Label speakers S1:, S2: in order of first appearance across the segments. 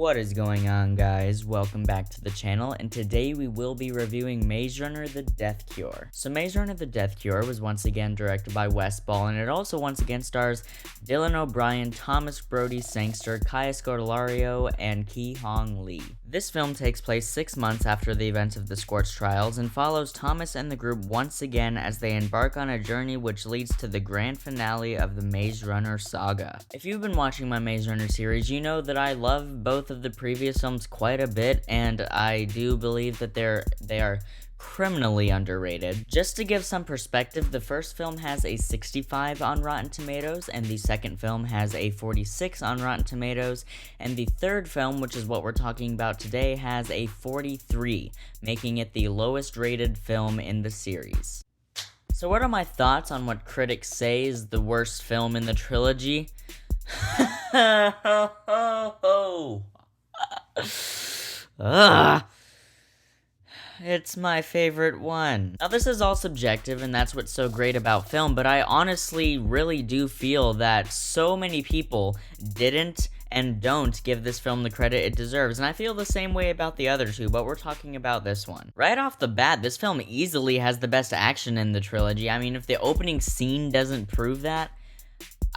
S1: What is going on, guys? Welcome back to the channel, and today we will be reviewing Maze Runner: The Death Cure. So Maze Runner: The Death Cure was once again directed by Wes Ball, and it also once again stars Dylan O'Brien, Thomas Brodie-Sangster, Kaya Scodelario, and Ki Hong Lee. This film takes place 6 months after the events of the Scorch Trials and follows Thomas and the group once again as they embark on a journey which leads to the grand finale of the Maze Runner saga. If you've been watching my Maze Runner series, you know that I love both of the previous films quite a bit, and I do believe that they are criminally underrated. Just to give some perspective, the first film has a 65 on Rotten Tomatoes, and the second film has a 46 on Rotten Tomatoes, and the third film, which is what we're talking about today, has a 43, making it the lowest rated film in the series. So what are my thoughts on what critics say is the worst film in the trilogy? It's my favorite one. Now, this is all subjective, and that's what's so great about film, but I honestly really do feel that so many people didn't and don't give this film the credit it deserves, and I feel the same way about the other two, but we're talking about this one. Right off the bat, this film easily has the best action in the trilogy. I mean, if the opening scene doesn't prove that,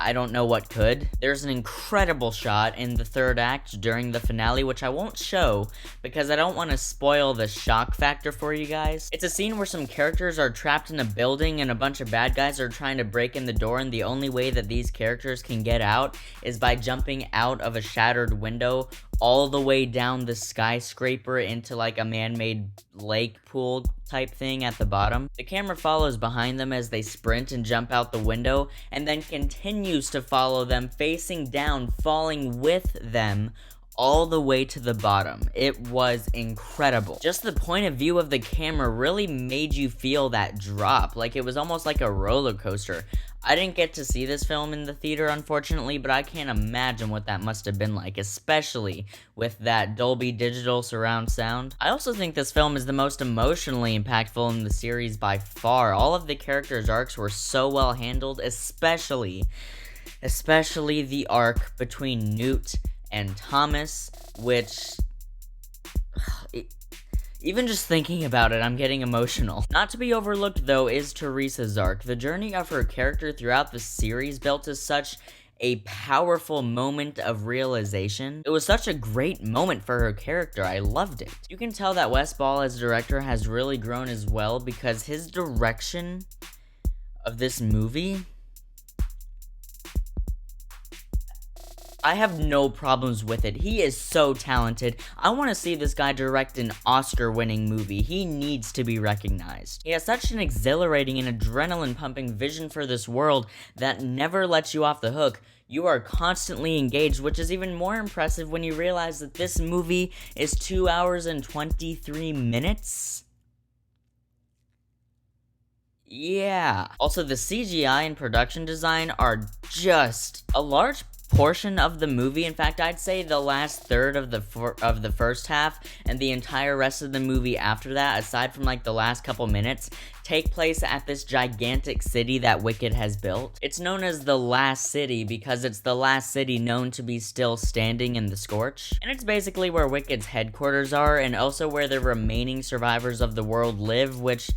S1: I don't know what could. There's an incredible shot in the third act during the finale, which I won't show because I don't want to spoil the shock factor for you guys. It's a scene where some characters are trapped in a building and a bunch of bad guys are trying to break in the door, and the only way that these characters can get out is by jumping out of a shattered window all the way down the skyscraper into like a man-made lake pool type thing at the bottom. The camera follows behind them as they sprint and jump out the window, and then continues to follow them facing down, falling with them all the way to the bottom. It was incredible. Just the point of view of the camera really made you feel that drop, like it was almost like a roller coaster. I didn't get to see this film in the theater, unfortunately, but I can't imagine what that must have been like, especially with that Dolby Digital surround sound. I also think this film is the most emotionally impactful in the series by far. All of the characters' arcs were so well handled, especially the arc between Newt and Thomas, which even just thinking about it, I'm getting emotional. Not to be overlooked, though, is Teresa's arc. The journey of her character throughout the series built to such a powerful moment of realization. It was such a great moment for her character. I loved it. You can tell that Wes Ball as director has really grown as well, because his direction of this movie, I have no problems with it. He is so talented. I want to see this guy direct an Oscar-winning movie. He needs to be recognized. He has such an exhilarating and adrenaline-pumping vision for this world that never lets you off the hook. You are constantly engaged, which is even more impressive when you realize that this movie is 2 hours and 23 minutes. Yeah. Also, the CGI and production design are just a large portion of the movie. In fact, I'd say the last third of the first half and the entire rest of the movie after that, aside from like the last couple minutes, take place at this gigantic city that Wicked has built. It's known as the Last City because it's the last city known to be still standing in the Scorch, and it's basically where Wicked's headquarters are, and also where the remaining survivors of the world live, which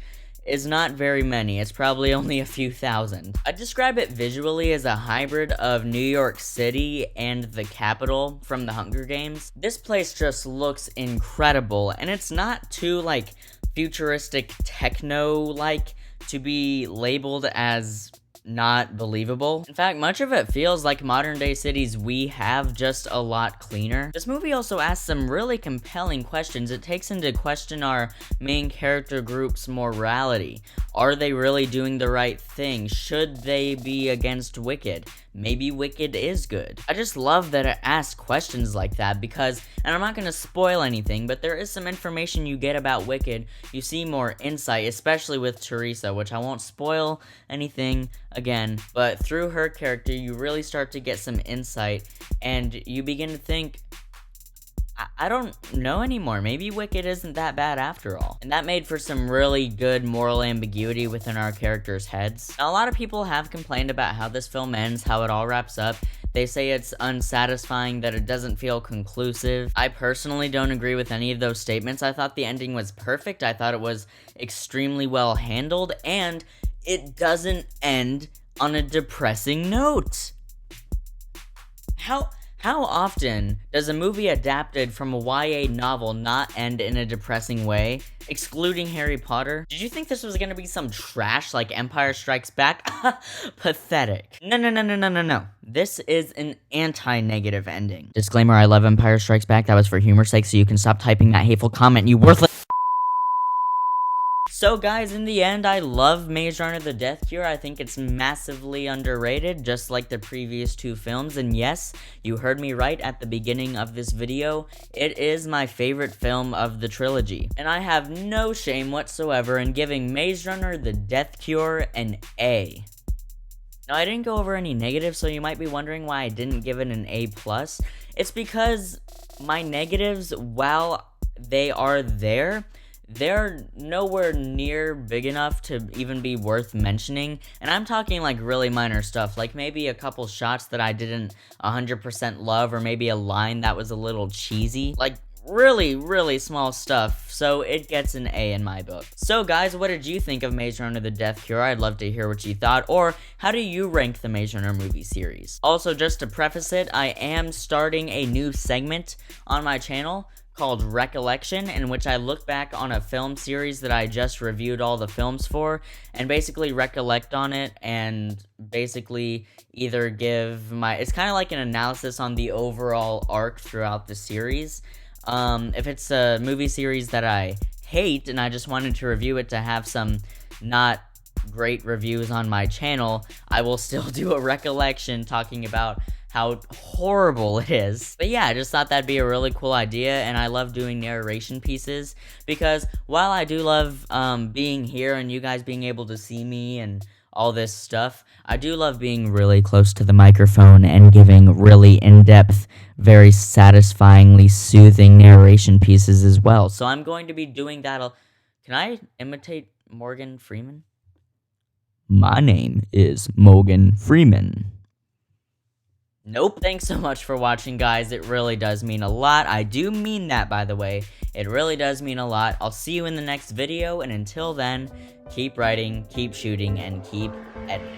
S1: is not very many. It's probably only a few thousand. I describe it visually as a hybrid of New York City and the Capitol from the Hunger Games. This place just looks incredible, and it's not too like futuristic techno-like to be labeled as not believable. In fact, much of it feels like modern day cities we have, just a lot cleaner. This movie also asks some really compelling questions. It takes into question our main character group's morality. Are they really doing the right thing? Should they be against Wicked? Maybe Wicked is good. I just love that it asks questions like that because, and I'm not going to spoil anything, but there is some information you get about Wicked. You see more insight, especially with Teresa, which I won't spoil anything again, but through her character, you really start to get some insight, and you begin to think, I don't know anymore. Maybe Wicked isn't that bad after all. And that made for some really good moral ambiguity within our characters' heads. Now, a lot of people have complained about how this film ends, how it all wraps up. They say it's unsatisfying, that it doesn't feel conclusive. I personally don't agree with any of those statements. I thought the ending was perfect. I thought it was extremely well handled, and it doesn't end on a depressing note. How often does a movie adapted from a YA novel not end in a depressing way, excluding Harry Potter? Did you think this was gonna be some trash like Empire Strikes Back? Pathetic. No. This is an anti-negative ending. Disclaimer, I love Empire Strikes Back. That was for humor's sake, so you can stop typing that hateful comment, you worthless. So guys, in the end, I love Maze Runner: The Death Cure. I think it's massively underrated, just like the previous two films. And yes, you heard me right at the beginning of this video. It is my favorite film of the trilogy. And I have no shame whatsoever in giving Maze Runner: The Death Cure an A. Now, I didn't go over any negatives, so you might be wondering why I didn't give it an A+. It's because my negatives, while they are there, they're nowhere near big enough to even be worth mentioning, and I'm talking like really minor stuff, like maybe a couple shots that I didn't 100% love, or maybe a line that was a little cheesy, like really small stuff, so it gets an A in my book. So guys, what did you think of Maze Runner: The Death Cure? I'd love to hear what you thought, or how do you rank the Maze Runner movie series? Also, just to preface it, I am starting a new segment on my channel called Recollection, in which I look back on a film series that I just reviewed all the films for, and basically recollect on it, and basically either give my, it's kind of like an analysis on the overall arc throughout the series. If it's a movie series that I hate, and I just wanted to review it to have some not great reviews on my channel, I will still do a recollection talking about how horrible it is. But yeah, I just thought that'd be a really cool idea, and I love doing narration pieces, because while I do love being here and you guys being able to see me and all this stuff, I do love being really close to the microphone and giving really in-depth, very satisfyingly soothing narration pieces as well. So I'm going to be doing that. Can I imitate Morgan Freeman? My name is Morgan Freeman. Nope. Thanks so much for watching, guys. It really does mean a lot. I do mean that, by the way. It really does mean a lot. I'll see you in the next video, and until then, keep writing, keep shooting, and keep editing.